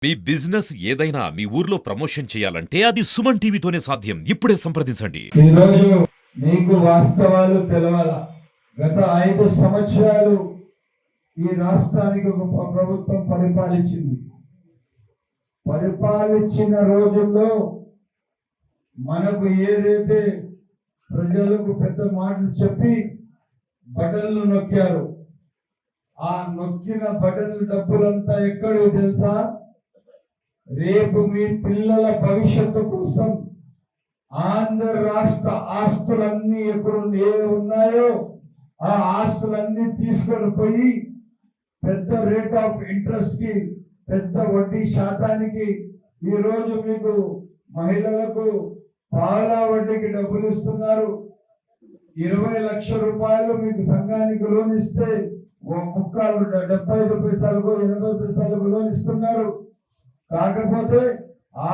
మీ business ఏదైనా మీ ఊర్లో promotion చేయాలంటే అది సుమన్ టీవీతోనే సాధ్యం. ఇప్పుడే సంప్రదించండి. ఈరోజు మీకు వాస్తవాలు తెలవాల. గత 5 సంవత్సరాలు ఈ రాష్ట్రానికి ఒక ప్రభుత్వం పరిపాలించిన రోజుల్లో మనకు ఏదైతే ప్రజలకు పెద్ద మాటలు చెప్పి బటన్లు నొక్కారు, ఆ నొక్కిన బటన్లు డబ్బులంతా ఎక్కడో తెలుసా? రేపు మీ పిల్లల భవిష్యత్తు కోసం ఆంధ్ర రాష్ట్ర ఆస్తులన్నీ ఎక్కడ ఉన్నాయో ఆ ఆస్తులన్నీ తీసుకొని పోయి పెద్ద రేట్ ఆఫ్ ఇంట్రెస్ట్ కి, పెద్ద వడ్డీ శాతానికి ఈరోజు మీకు మహిళలకు పాల వడ్డీకి డబ్బులు ఇస్తున్నారు. 20 లక్షల రూపాయలు మీకు సంఘానికి లోన్ ఇస్తే ముక్కాలు 75 పైసలకు 80 పైసలకు లోన్ ఇస్తున్నారు. కాకపోతే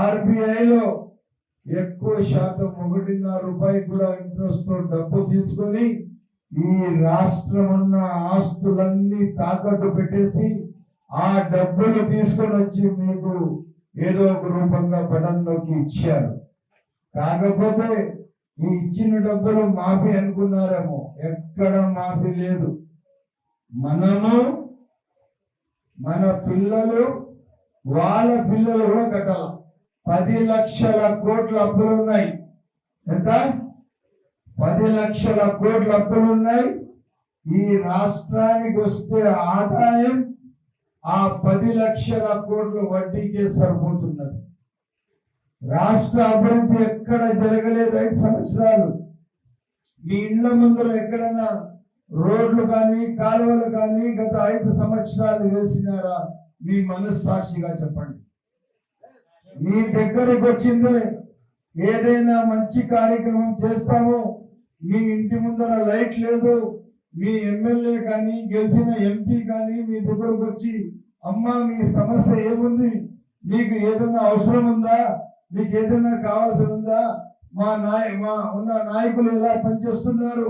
ఆర్బిఐలో ఎక్కువ శాతం 1.5 రూపాయి కూడా ఇంట్రెస్ట్ డబ్బు తీసుకొని ఈ రాష్ట్రం ఉన్న ఆస్తులన్నీ తాకట్టు పెట్టేసి ఆ డబ్బులు తీసుకొని వచ్చి మీకు ఏదో ఒక రూపంగా బటన్లోకి ఇచ్చారు. కాకపోతే ఈ ఇచ్చిన డబ్బులు మాఫీ అనుకున్నారేమో, ఎక్కడ మాఫీ లేదు. మనము, మన పిల్లలు, వాళ్ళ పిల్లలు కూడా కట్టాల. 10 లక్షల కోట్ల అప్పులు ఉన్నాయి. ఎంత? 10 లక్షల కోట్ల అప్పులు ఉన్నాయి. ఈ రాష్ట్రానికి వస్తే ఆదాయం ఆ 10 లక్షల కోట్ల వడ్డీకే సరిపోతున్నది. రాష్ట్ర అభివృద్ధి ఎక్కడ జరగలేదు 5 సంవత్సరాలు. మీ ఇళ్ల ముందర ఎక్కడైనా రోడ్లు కానీ కాలువలు కానీ గత 5 సంవత్సరాలు వేసినారా? మీ మనస్సాక్షిగా చెప్పండి. మీ దగ్గరకు వచ్చిందే ఏదైనా మంచి కార్యక్రమం చేస్తాము, మీ ఇంటి ముందర లైట్ లేదు, మీ ఎమ్మెల్యే కానీ గెలిచిన ఎంపీ కానీ మీ దగ్గరకు వచ్చి అమ్మా మీ సమస్య ఏముంది, మీకు ఏదైనా అవసరం ఉందా, మీకు ఏదైనా కావాల్సి ఉందా, మా ఉన్న నాయకులు ఎలా పనిచేస్తున్నారు,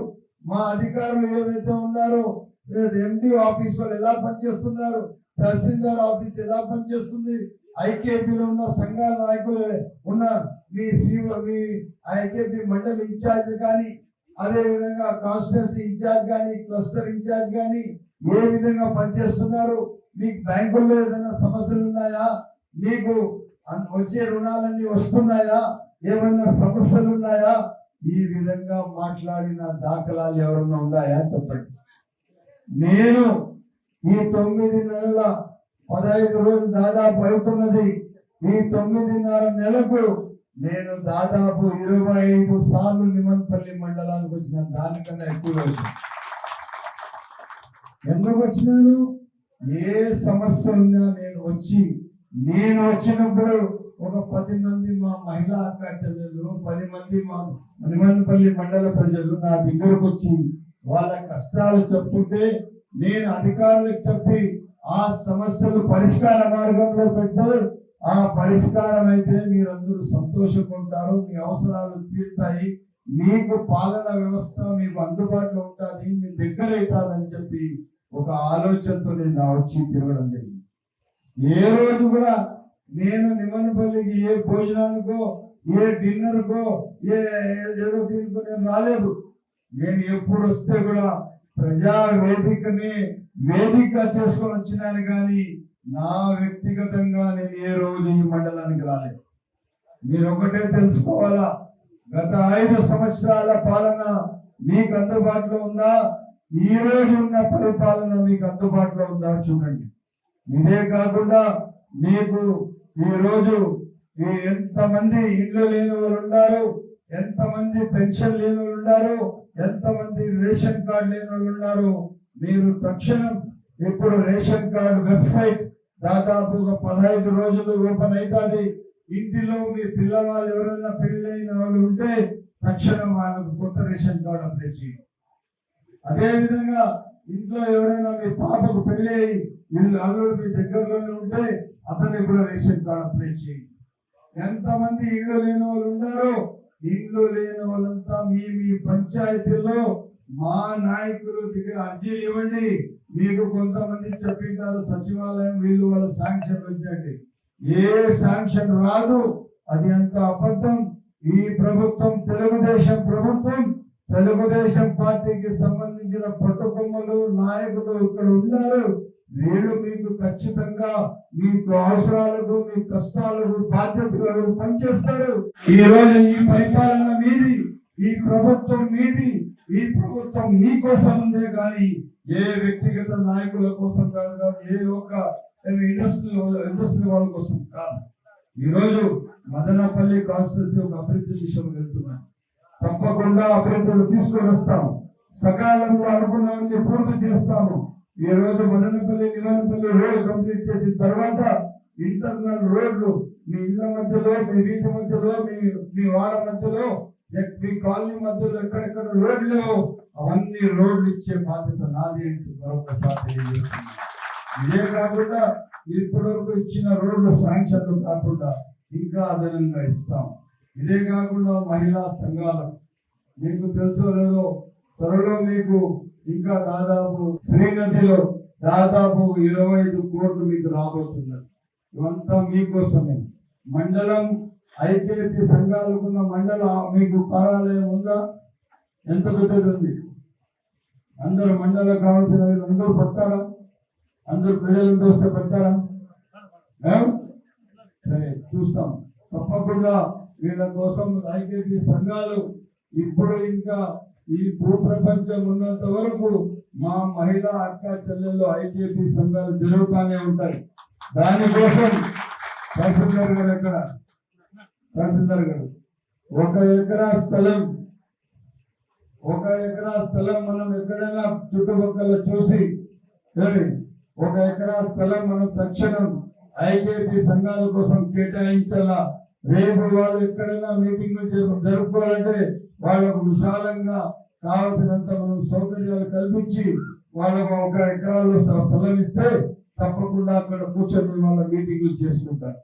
మా అధికారులు ఏవైతే ఉన్నారో, ఎండి ఆఫీస్ వాళ్ళు ఎలా పనిచేస్తున్నారు, తహసీల్దార్ ఆఫీస్ ఎలా పనిచేస్తుంది, ఐకేపీలో ఉన్న సంఘాల నాయకులు ఉన్న మీ ఐకేపీ మండలి ఇన్ఛార్జ్ కానీ, అదే విధంగా కాన్స్టిట్యూన్సీ ఇన్ఛార్జ్ కానీ, క్లస్టర్ ఇన్ఛార్జ్ కానీ ఏ విధంగా పనిచేస్తున్నారు, మీకు బ్యాంకుల్లో ఏదైనా సమస్యలు ఉన్నాయా, మీకు వచ్చే రుణాలన్నీ వస్తున్నాయా, ఏమైనా సమస్యలు ఉన్నాయా, ఈ విధంగా మాట్లాడిన దాఖలాలు ఎవరన్నా ఉన్నాయా చెప్పండి. నేను ఈ 9 నెలల 15 రోజులు దాదాపు అవుతున్నది. ఈ 9.5 నెలకు నేను దాదాపు 25 సార్లు నిమన్పల్లి మండలానికి వచ్చిన, దానికన్నా ఎక్కువ వచ్చాను. ఎందుకు వచ్చినాను? ఏ సమస్య ఉన్నా నేను వచ్చినప్పుడు ఒక 10 మంది మా మహిళా అక్క చెల్లెలు, 10 మంది మా నిమన్పల్లి మండల ప్రజలు నా దగ్గరకు వచ్చి వాళ్ళ కష్టాలు చెప్పుకుంటే నేను అధికారులకు చెప్పి ఆ సమస్యలు పరిష్కార మార్గంలో పెడితే ఆ పరిష్కారం అయితే మీరందరూ సంతోషంగా ఉంటారు, మీ అవసరాలు తీరుతాయి, మీకు పాలన వ్యవస్థ మీకు అందుబాటులో ఉంటుంది, మీ దగ్గర అవుతుందని చెప్పి ఒక ఆలోచనతో నేను వచ్చి తిరగడం జరిగింది. ఏ రోజు కూడా నేను నిమన్పల్లికి ఏ భోజనానికో, ఏ డిన్నర్కో, ఏదో దీనికో నేను రాలేదు. నేను ఎప్పుడు వస్తే కూడా ప్రజా వేదిక చేసుకొని వచ్చినాను, కానీ నా వ్యక్తిగతంగా నేను ఏ రోజు ఈ మండలానికి రాలేదు. మీరు ఒకటే తెలుసుకోవాలా, గత 5 సంవత్సరాల పాలన మీకు అందుబాటులో ఉందా, ఈ రోజు ఉన్న పరిపాలన మీకు అందుబాటులో ఉందా చూడండి. ఇదే కాకుండా మీకు ఈ రోజు ఎంతమంది ఇళ్ళు లేని వాళ్ళు ఉన్నారు, ఎంతమంది పెన్షన్ లేని వాళ్ళు ఉన్నారు, ఎంతమంది రేషన్ కార్డు లేని వాళ్ళు ఉన్నారు. మీరు తక్షణం ఇప్పుడు రేషన్ కార్డు వెబ్సైట్ దాదాపు 15 రోజులు ఓపెన్ అవుతుంది. ఇంటిలో మీ పిల్లవాళ్ళు ఎవరైనా పెళ్ళైన వాళ్ళు ఉంటే తక్షణం వాళ్ళకు కొత్త రేషన్ కార్డు అప్లై చేయండి. అదే విధంగా ఇంట్లో ఎవరైనా మీ పాపకు పెళ్ళి అయ్యి అల్లుడు మీ దగ్గరలోనే ఉంటే అతనికి కూడా రేషన్ కార్డు అప్లై చేయండి. ఎంతమంది ఇళ్ళు లేని వాళ్ళు ఉన్నారో, ఇళ్ళు లేని వాళ్ళంతా మీ పంచాయతీల్లో మా నాయకులు దగ్గర అర్జీలు ఇవ్వండి. మీకు కొంతమంది చెప్పింటారు సచివాలయం వీళ్ళు వాళ్ళ శాంక్షన్ పెట్టండి. ఏ శాంక్షన్ రాదు, అది అంత అబద్ధం. ఈ ప్రభుత్వం తెలుగుదేశం ప్రభుత్వం, తెలుగుదేశం పార్టీకి సంబంధించిన పట్టుకొమ్మలు నాయకులు ఇక్కడ ఉన్నారు. వీళ్ళు మీకు ఖచ్చితంగా మీకు అవసరాలకు మీ కష్టాలకు బాధ్యతగా పనిచేస్తారు. ఈ రోజు ఈ పరిపాలన మీది, ఈ ప్రభుత్వం మీది, ఈ ప్రభుత్వం మీ కోసం ఉందే కానీ ఏ వ్యక్తిగత నాయకుల కోసం కాదు, ఏ ఒక్క ఇండస్ట్రీ వాళ్ళ కోసం కాదు. ఈ రోజు మదనపల్లి కాన్స్టిట్యూన్సీ ఒక అభివృద్ధి దిశలో వెళ్తున్నాం. తప్పకుండా అభివృద్ధులు తీసుకొని వస్తాము. సకాలంలో అనుకున్నవన్నీ పూర్తి చేస్తాము. ఈ రోజు మదనపల్లి నిమనపల్లి రోడ్ కంప్లీట్ చేసిన తర్వాత ఇంటర్నల్ రోడ్లు మీ ఇళ్ల మధ్యలో, మీ వీధి మధ్యలో, మీ వాడ మధ్యలో, మీ కాలనీ మధ్యలో ఎక్కడెక్కడ రోడ్లు అవన్నీ రోడ్లు ఇచ్చే బాధ్యత నాది అని మరొకసారి తెలియజేస్తున్నాను. ఇదే కాకుండా ఇప్పటివరకు ఇచ్చిన రోడ్లు శాంక్షన్లు కాకుండా ఇంకా అదనంగా ఇస్తాం. ఇదే కాకుండా మహిళా సంఘాలు మీకు తెలుసో లేదో, త్వరలో మీకు ఇంకా దాదాపు శ్రీనదిలో దాదాపు 25 కోట్లు మీకు రాబోతున్నారు. ఇవంతా మీకోసమే. మండలం ఐకేపీ సంఘాలకున్న మండల మీకు కార్యాలయం ఉందా? ఎంత పెద్దది ఉంది? అందరూ మండలం కావాల్సిన వీళ్ళు అందరూ పడతారా? అందరూ ప్రజలంతా వస్తే పెడతారా? సరే, చూస్తాం. తప్పకుండా వీళ్ళ కోసం ఐకేపీ సంఘాలు ఇప్పుడు ఇంకా ఈ భూప్రపంచం ఉన్నంత వరకు మా మహిళా అక్క చెల్లెళ్ళు ఐకేపీ సంఘాలు జరుగుతూనే ఉంటాయి. దానికోసం తహసీల్దార్ గారు ఎక్కడ? తహసీల్దార్ గారు 1 ఎకరా స్థలం మనం ఎక్కడైనా చుట్టుపక్కల చూసి 1 ఎకరా స్థలం మనం తక్షణం ఐకేపీ సంఘాల కోసం కేటాయించాలా. రేపు వాళ్ళు ఎక్కడైనా మీటింగ్లు జరుపుకోవాలంటే వాళ్ళకు విశాలంగా కావలసినంత మనం సౌకర్యాలు కల్పించి వాళ్ళకు 1 ఎకరాలు స్థలం ఇస్తే తప్పకుండా అక్కడ కూర్చొని వాళ్ళ మీటింగ్లు చేసుకుంటారు.